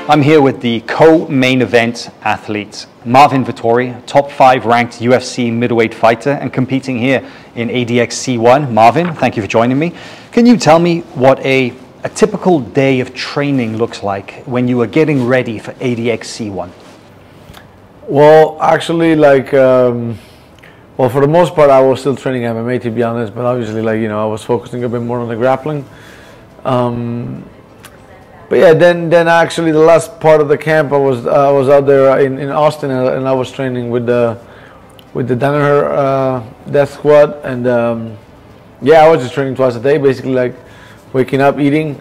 I'm here with the co-main event athlete, Marvin Vettori, top 5 ranked UFC middleweight fighter and competing here in ADX C1. Marvin, thank you for joining me. Can you tell me what a typical day of training looks like when you are getting ready for ADX C1? Well, actually, well, for the most part, I was still training MMA, to be honest, but obviously, I was focusing a bit more on the grappling. But yeah, then actually the last part of the camp, I was out there in Austin, and I was training with the Danaher Death Squad, and yeah, I was just training twice a day, basically like waking up, eating,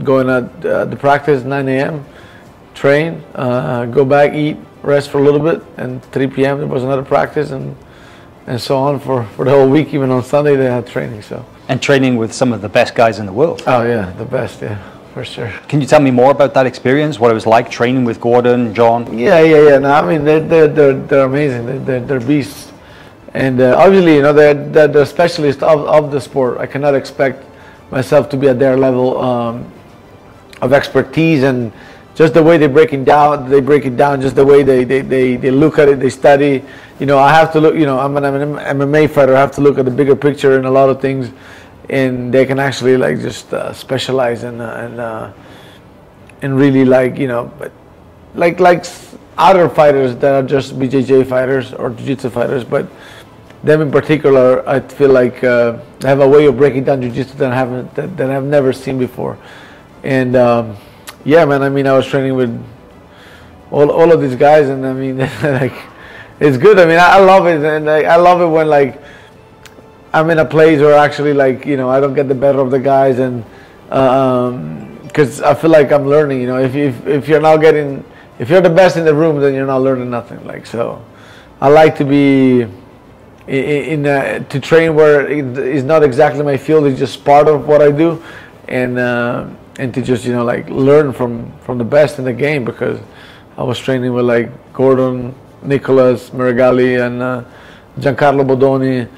going at the practice 9 a.m., train, go back, eat, rest for a little bit, and 3 p.m. there was another practice, and so on for the whole week. Even on Sunday they had training. So. And training with some of the best guys in the world. Oh yeah, the best, yeah. For sure. Can you tell me more about that experience? What it was like training with Gordon, John? Yeah. No, I mean they're amazing. They're beasts, and obviously they're the specialists of the sport. I cannot expect myself to be at their level of expertise, and just the way they break it down. Just the way they look at it, they study. I have to look. I'm an MMA fighter. I have to look at the bigger picture in a lot of things. And they can actually just specialize and really like other fighters that are just BJJ fighters or jiu-jitsu fighters, but them in particular, I feel like they have a way of breaking down jiu-jitsu that I've never seen before. And yeah, man, I mean, I was training with all of these guys, and I mean, it's good. I mean, I love it, and I love it when I'm in a place where actually I don't get the better of the guys, and because I feel like I'm learning. If you're the best in the room, then you're not learning nothing. So, I like to be to train where it's not exactly my field. It's just part of what I do, and to just learn from the best in the game, because I was training with Gordon, Nicholas Merigali, and Giancarlo Bodoni.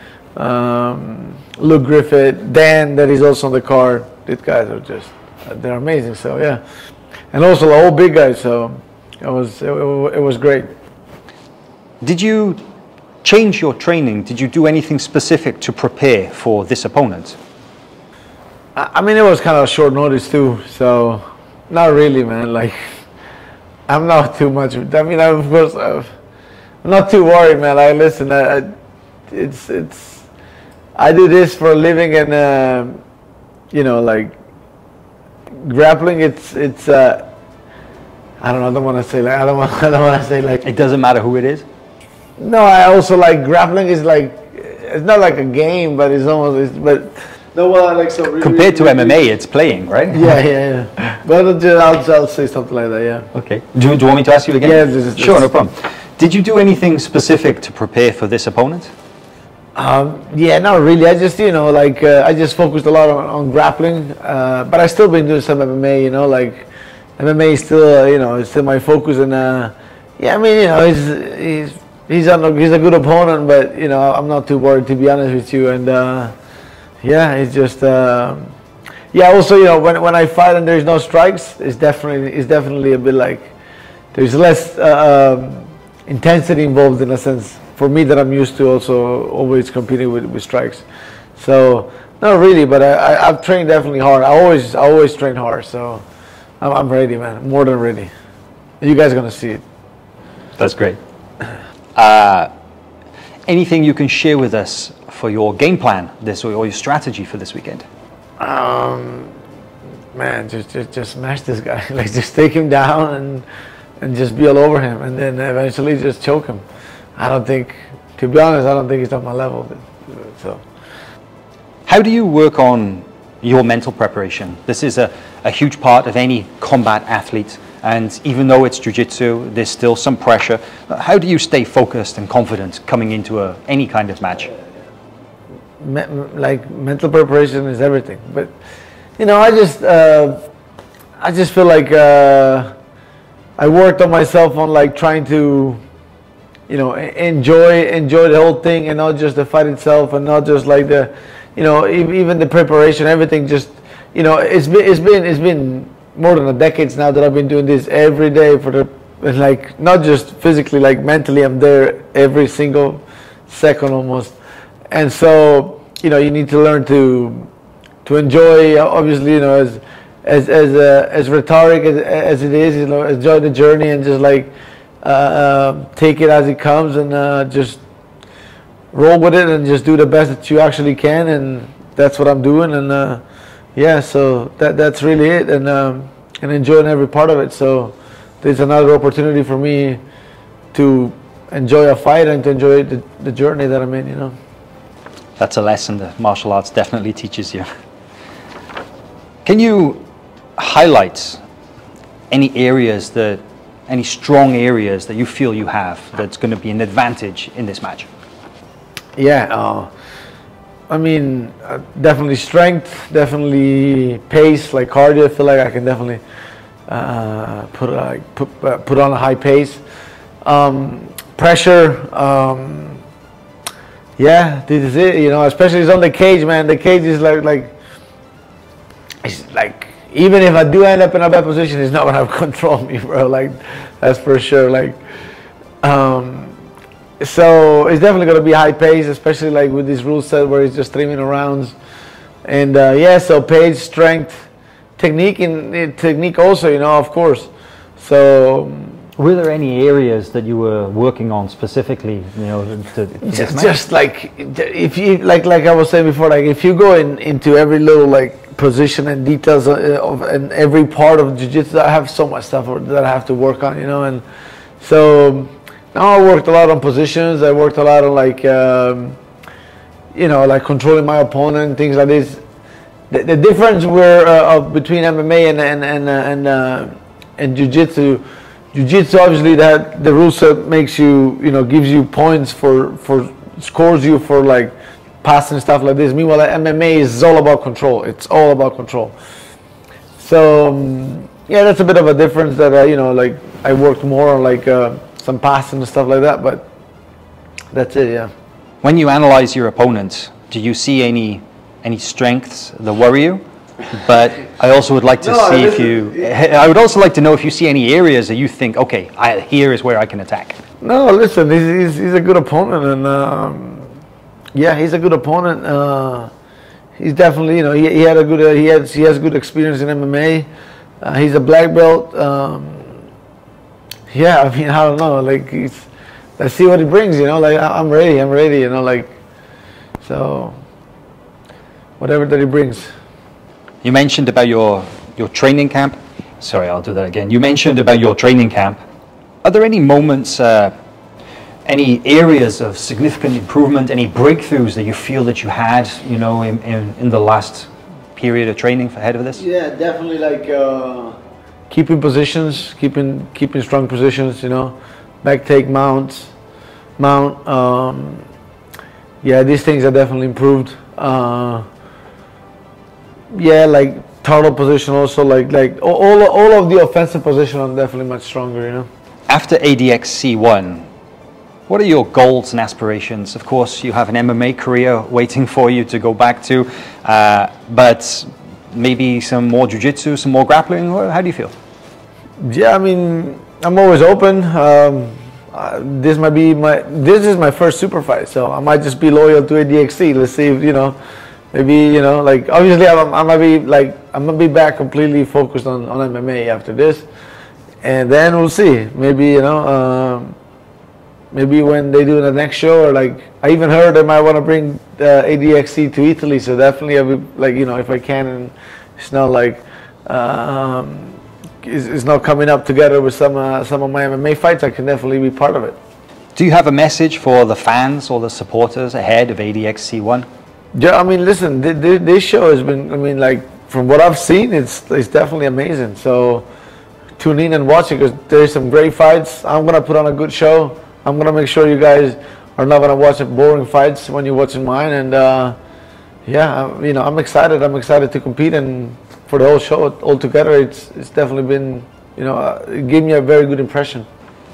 Luke Griffith, Dan, that is also on the card. These guys are they're amazing. So yeah, and also the old big guys. So it was great. Did you change your training? Did you do anything specific to prepare for this opponent? I mean, it was kind of short notice too. So not really, man. I'm not too much. I mean, of course, I'm not too worried, man. Listen, it's. I do this for a living, and grappling. It's. I don't know. I don't want to say I don't want to say It doesn't matter who it is. No, I also grappling is it's not like a game, but it's almost. But no, well, so really, compared to MMA, it's playing, right? Yeah. But I'll say something like that. Yeah. Okay. Do you want me to ask you again? Yeah. Sure, no problem. Did you do anything specific to prepare for this opponent? Yeah, not really. I just, I just focused a lot on grappling, but I still been doing some MMA. MMA is still, it's still my focus, and yeah, I mean, he's a good opponent, but I'm not too worried, to be honest with you, and yeah, it's just yeah. Also, when I fight and there's no strikes, it's definitely a bit there's less intensity involved, in a sense. For me, that I'm used to also always competing with strikes. So not really, but I've trained definitely hard. I always train hard, so I'm ready, man. More than ready. You guys are gonna see it. That's great. Anything you can share with us for your game plan or your strategy for this weekend? Man, just smash this guy. Just take him down and just be all over him, and then eventually just choke him. To be honest, I don't think he's on my level. So, how do you work on your mental preparation? This is a huge part of any combat athlete, and even though it's jiu-jitsu, there's still some pressure. How do you stay focused and confident coming into any kind of match? Mental preparation is everything. But I just feel like I worked on myself on trying to enjoy the whole thing, and not just the fight itself, and not just even the preparation, everything. Just it's been more than a decade now that I've been doing this every day for the, like, not just physically, like mentally, I'm there every single second almost. And so, you know, you need to learn to enjoy, obviously, you know, as rhetoric as it is, you know, enjoy the journey and just like take it as it comes, and just roll with it and just do the best that you actually can. And that's what I'm doing. And yeah, so that's really it, and enjoying every part of it. So there's another opportunity for me to enjoy a fight and to enjoy the journey that I'm in, you know. That's a lesson that martial arts definitely teaches you. Can you highlight any strong areas that you feel you have that's going to be an advantage in this match? Yeah, I mean, definitely strength, definitely pace, like cardio. I feel like I can definitely put on a high pace. Pressure, yeah, this is it. You know, especially it's on the cage, man. The cage is like it's like, even if I do end up in a bad position, it's not gonna control me, bro. Like, that's for sure. Like, so it's definitely gonna be high pace, especially like with this rule set where it's just 3-minute rounds. And yeah, so pace, strength, technique also, you know, of course. So were there any areas that you were working on specifically, you know, just like, if you like I was saying before, like if you go into every little like position and details of and every part of jiu-jitsu, I have so much stuff that I have to work on, you know. And so now I worked a lot on positions. I worked a lot on like you know, like controlling my opponent, things like this. The difference between MMA and jiu-jitsu. Jiu-jitsu, obviously, that the rule set makes you, you know, gives you points for scores you for like passing stuff like this. Meanwhile, like, MMA is all about control. It's all about control. So yeah, that's a bit of a difference that you know, like I worked more on like some passing and stuff like that. But that's it, yeah. When you analyze your opponent, do you see any strengths that worry you? But I also would like to see if you. I would also like to know if you see any areas that you think, okay, here is where I can attack. No, listen, he's a good opponent, and yeah, he's a good opponent. He's definitely, you know, he had a good he has good experience in MMA. He's a black belt. Yeah, I mean, I don't know, like let's see what he brings, you know. Like I'm ready, you know, like, so whatever that he brings. You mentioned about your training camp. Sorry, I'll do that again. You mentioned about your training camp. Are there any moments, any areas of significant improvement, any breakthroughs that you feel that you had, you know, in the last period of training ahead of this? Yeah, definitely, like keeping positions, keeping strong positions, you know, back take, mount. Yeah, these things are definitely improved. Yeah, like turtle position also, like all of the offensive position are definitely much stronger, you know. After ADX C1, what are your goals and aspirations? Of course, you have an MMA career waiting for you to go back to, but maybe some more jiu-jitsu, some more grappling. How do you feel? Yeah, I mean, I'm always open. This is my first super fight, so I might just be loyal to ADXC. Let's see if, you know, maybe, you know, like obviously I'm gonna be back completely focused on MMA after this, and then we'll see. Maybe, you know, maybe when they do the next show, or like I even heard they might want to bring ADXC to Italy. So definitely, I'll be, like, you know, if I can, and it's not like it's not coming up together with some of my MMA fights, I can definitely be part of it. Do you have a message for the fans or the supporters ahead of ADX C1? Yeah, I mean, listen, this show has been, I mean, like, from what I've seen, it's definitely amazing. So tune in and watch it, because there's some great fights. I'm going to put on a good show. I'm going to make sure you guys are not going to watch boring fights when you're watching mine. And yeah, you know, I'm excited. I'm excited to compete, and for the whole show altogether, it's definitely been, you know, it gave me a very good impression.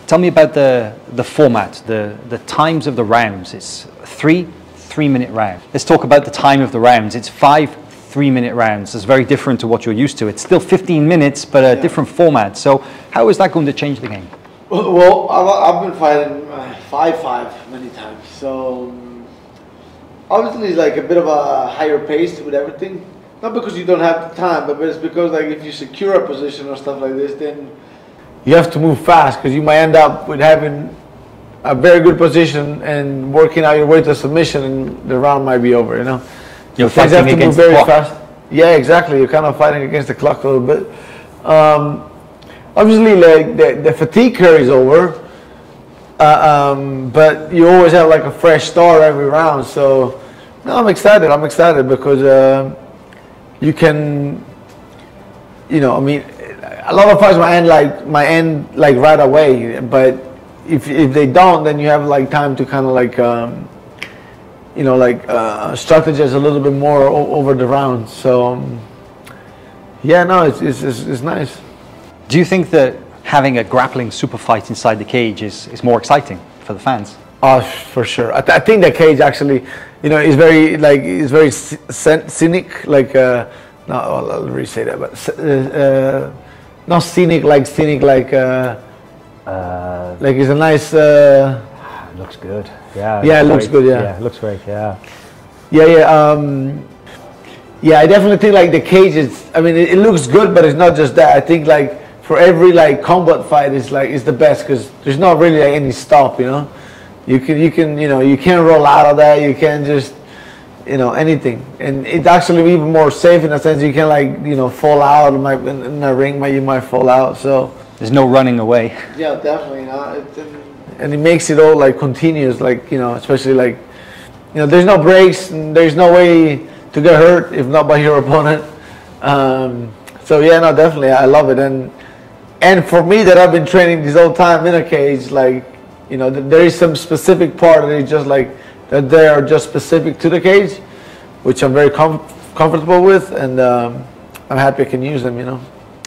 Tell me about the format, the times of the rounds. It's 3 3-minute rounds. Let's talk about the time of the rounds. It's 5 3-minute rounds. It's very different to what you're used to. It's still 15 minutes, but a different format. So how is that going to change the game? Well, I've been fighting 5-5 many times. So obviously it's like a bit of a higher pace with everything. Not because you don't have the time, but it's because like if you secure a position or stuff like this, then you have to move fast because you might end up with having a very good position and working out your way to submission, and the round might be over. You know, You're so things fighting have to move against the very clock. fast. Yeah, exactly. You're kind of fighting against the clock a little bit. Obviously, like the fatigue carries over, but you always have like a fresh start every round. So, no, I'm excited. I'm excited because you can, you know, I mean, a lot of fights might end like right away, but if they don't, then you have like time to kind of like you know, like strategize a little bit more over the round. So yeah, no, it's nice. Do you think that having a grappling super fight inside the cage is more exciting for the fans? Oh, for sure. I think the cage actually, you know, is very like scenic. Like no, I'll re-say that, but not scenic like it's a nice. It looks good. Yeah. Yeah, it looks good. Yeah. Yeah, it looks great. Yeah. Yeah. Yeah, I definitely think like the cage is. I mean, it looks good, but it's not just that. I think like for every like combat fight, it's the best because there's not really like any stop. You know, you can you know, you can't roll out of that. You can't just, you know, anything, and it's actually even more safe in a sense. You can like, you know, fall out in a ring. You might fall out. So there's no running away. yeah, definitely not. And it makes it all like continuous. Like, you know, especially like, you know, there's no breaks and there's no way to get hurt if not by your opponent. So yeah, no, definitely, I love it. And for me, that I've been training this whole time in a cage, like, you know, there is some specific part that is just like that they are just specific to the cage, which I'm very comfortable with, and I'm happy I can use them. You know.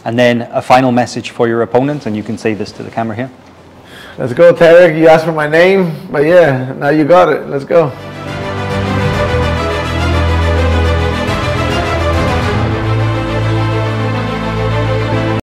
And then a final message for your opponent, and you can say this to the camera here. Let's go, Tarek. You asked for my name, but yeah, now you got it. Let's go.